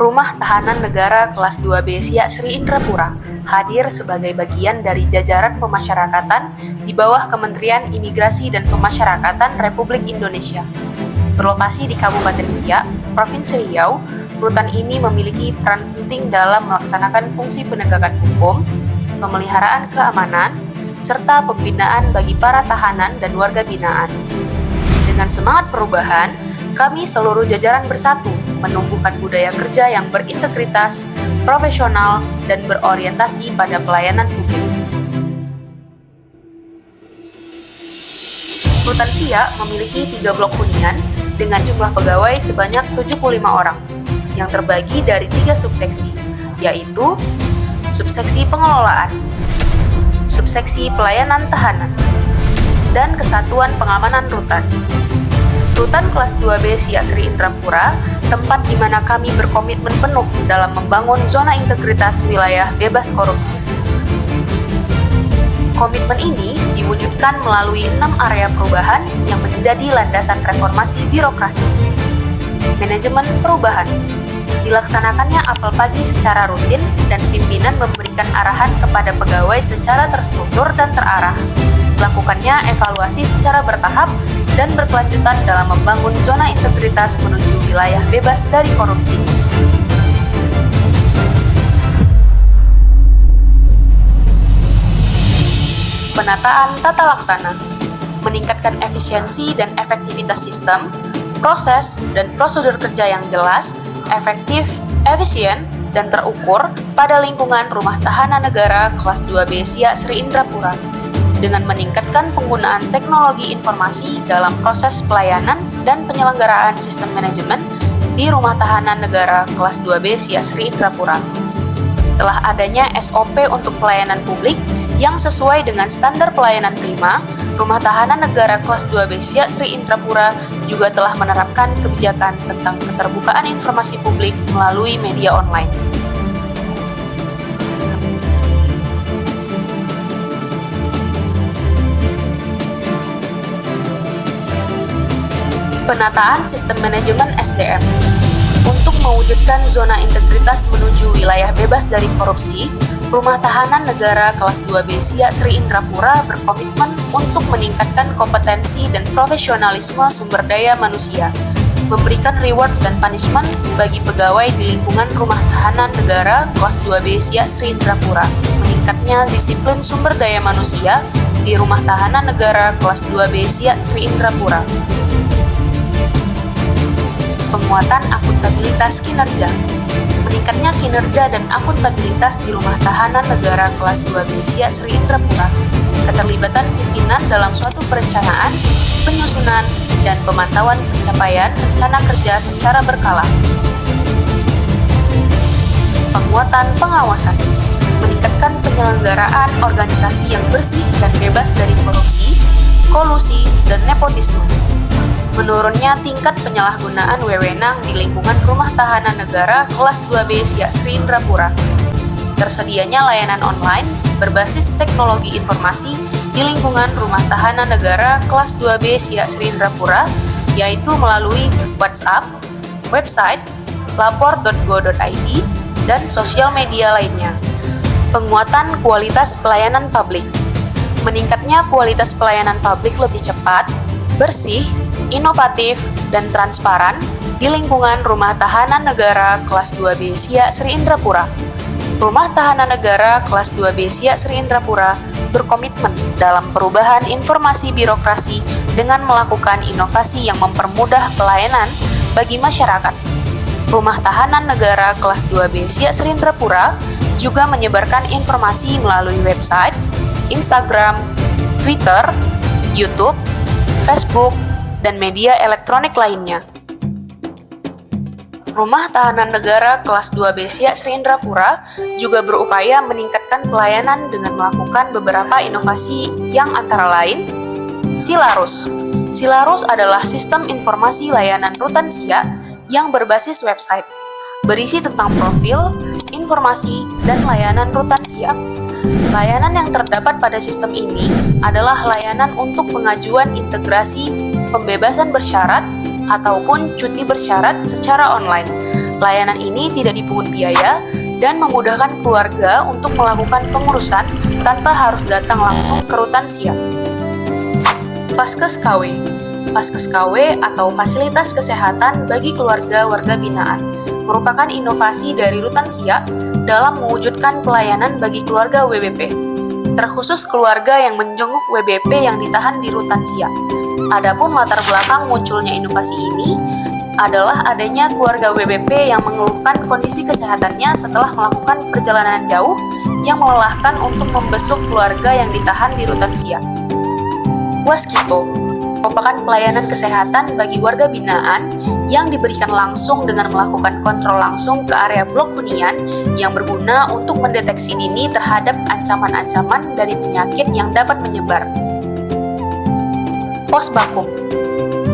Rumah Tahanan Negara Kelas 2B Siak Sri Indrapura hadir sebagai bagian dari jajaran pemasyarakatan di bawah Kementerian Imigrasi dan Pemasyarakatan Republik Indonesia. Berlokasi di Kabupaten Siak, Provinsi Riau, rutan ini memiliki peran penting dalam melaksanakan fungsi penegakan hukum, pemeliharaan keamanan, serta pembinaan bagi para tahanan dan warga binaan. Dengan semangat perubahan, kami seluruh jajaran bersatu menumbuhkan budaya kerja yang berintegritas, profesional, dan berorientasi pada pelayanan publik. Rutan Siak memiliki 3 blok hunian dengan jumlah pegawai sebanyak 75 orang, yang terbagi dari 3 subseksi, yaitu subseksi pengelolaan, subseksi pelayanan tahanan, dan kesatuan pengamanan rutan. Rutan kelas 2B Siak Sri Indrapura, tempat di mana kami berkomitmen penuh dalam membangun zona integritas wilayah bebas korupsi. Komitmen ini diwujudkan melalui 6 area perubahan yang menjadi landasan reformasi birokrasi. Manajemen perubahan. Dilaksanakannya apel pagi secara rutin dan pimpinan memberikan arahan kepada pegawai secara terstruktur dan terarah. Lakukannya evaluasi secara bertahap dan berkelanjutan dalam membangun zona integritas menuju wilayah bebas dari korupsi. Penataan tata laksana, meningkatkan efisiensi dan efektivitas sistem, proses dan prosedur kerja yang jelas, efektif, efisien, dan terukur pada lingkungan Rumah Tahanan Negara Kelas 2B Siak Sri Indrapura, dengan meningkatkan penggunaan teknologi informasi dalam proses pelayanan dan penyelenggaraan sistem manajemen di Rumah Tahanan Negara Kelas 2B Siak Sri Indrapura. Telah adanya SOP untuk pelayanan publik yang sesuai dengan standar pelayanan prima, Rumah Tahanan Negara Kelas 2B Siak Sri Indrapura juga telah menerapkan kebijakan tentang keterbukaan informasi publik melalui media online. Penataan sistem manajemen SDM. Untuk mewujudkan zona integritas menuju wilayah bebas dari korupsi, Rumah Tahanan Negara Kelas 2B Siak Sri Indrapura berkomitmen untuk meningkatkan kompetensi dan profesionalisme sumber daya manusia, memberikan reward dan punishment bagi pegawai di lingkungan Rumah Tahanan Negara Kelas 2B Siak Sri Indrapura, meningkatnya disiplin sumber daya manusia di Rumah Tahanan Negara Kelas 2B Siak Sri Indrapura. Penguatan akuntabilitas kinerja, meningkatnya kinerja dan akuntabilitas di Rumah Tahanan Negara Kelas 2B Siak Sri Indrapura, keterlibatan pimpinan dalam suatu perencanaan, penyusunan, dan pemantauan pencapaian rencana kerja secara berkala. Penguatan pengawasan, meningkatkan penyelenggaraan organisasi yang bersih dan bebas dari korupsi, kolusi, dan nepotisme. Menurunnya tingkat penyalahgunaan wewenang di lingkungan Rumah Tahanan Negara Kelas 2B Siak Sri Indrapura. Tersedianya layanan online berbasis teknologi informasi di lingkungan Rumah Tahanan Negara Kelas 2B Siak Sri Indrapura, yaitu melalui WhatsApp, website, lapor.go.id, dan sosial media lainnya. Penguatan kualitas pelayanan publik. Meningkatnya kualitas pelayanan publik lebih cepat, bersih, inovatif, dan transparan di lingkungan Rumah Tahanan Negara Kelas 2B Siak Sri Indrapura. Rumah Tahanan Negara Kelas 2B Siak Sri Indrapura berkomitmen dalam perubahan informasi birokrasi dengan melakukan inovasi yang mempermudah pelayanan bagi masyarakat. Rumah Tahanan Negara Kelas 2B Siak Sri Indrapura juga menyebarkan informasi melalui website, Instagram, Twitter, YouTube, Facebook, dan media elektronik lainnya. Rumah Tahanan Negara Kelas 2B Siak Sri Indrapura juga berupaya meningkatkan pelayanan dengan melakukan beberapa inovasi yang antara lain Silarus. Silarus adalah sistem informasi layanan rutan Siak yang berbasis website, berisi tentang profil, informasi, dan layanan rutan Siak. Layanan yang terdapat pada sistem ini adalah layanan untuk pengajuan integrasi pembebasan bersyarat ataupun cuti bersyarat secara online. Layanan ini tidak dipungut biaya dan memudahkan keluarga untuk melakukan pengurusan tanpa harus datang langsung ke rutan siap. Vaskes KW. Vaskes KW atau Fasilitas Kesehatan bagi Keluarga Warga Binaan merupakan inovasi dari rutan siap dalam mewujudkan pelayanan bagi keluarga WBP, terkhusus keluarga yang menjenguk WBP yang ditahan di rutan siap. Adapun latar belakang munculnya inovasi ini adalah adanya keluarga WBP yang mengeluhkan kondisi kesehatannya setelah melakukan perjalanan jauh yang melelahkan untuk membesuk keluarga yang ditahan di rutan siap. Waskito merupakan pelayanan kesehatan bagi warga binaan yang diberikan langsung dengan melakukan kontrol langsung ke area blok hunian yang berguna untuk mendeteksi dini terhadap ancaman-ancaman dari penyakit yang dapat menyebar. Pos Bakum.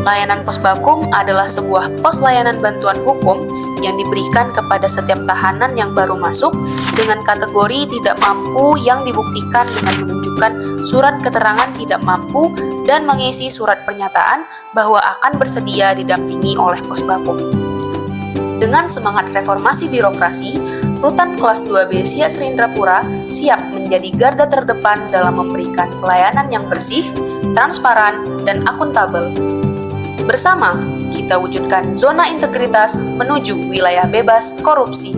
Layanan pos bakum adalah sebuah pos layanan bantuan hukum yang diberikan kepada setiap tahanan yang baru masuk dengan kategori tidak mampu yang dibuktikan dengan menunjukkan surat keterangan tidak mampu dan mengisi surat pernyataan bahwa akan bersedia didampingi oleh pos bakum. Dengan semangat reformasi birokrasi, Rutan Kelas 2B Siak Serindrapura siap menjadi garda terdepan dalam memberikan pelayanan yang bersih, transparan, dan akuntabel. Bersama, kita wujudkan zona integritas menuju wilayah bebas korupsi.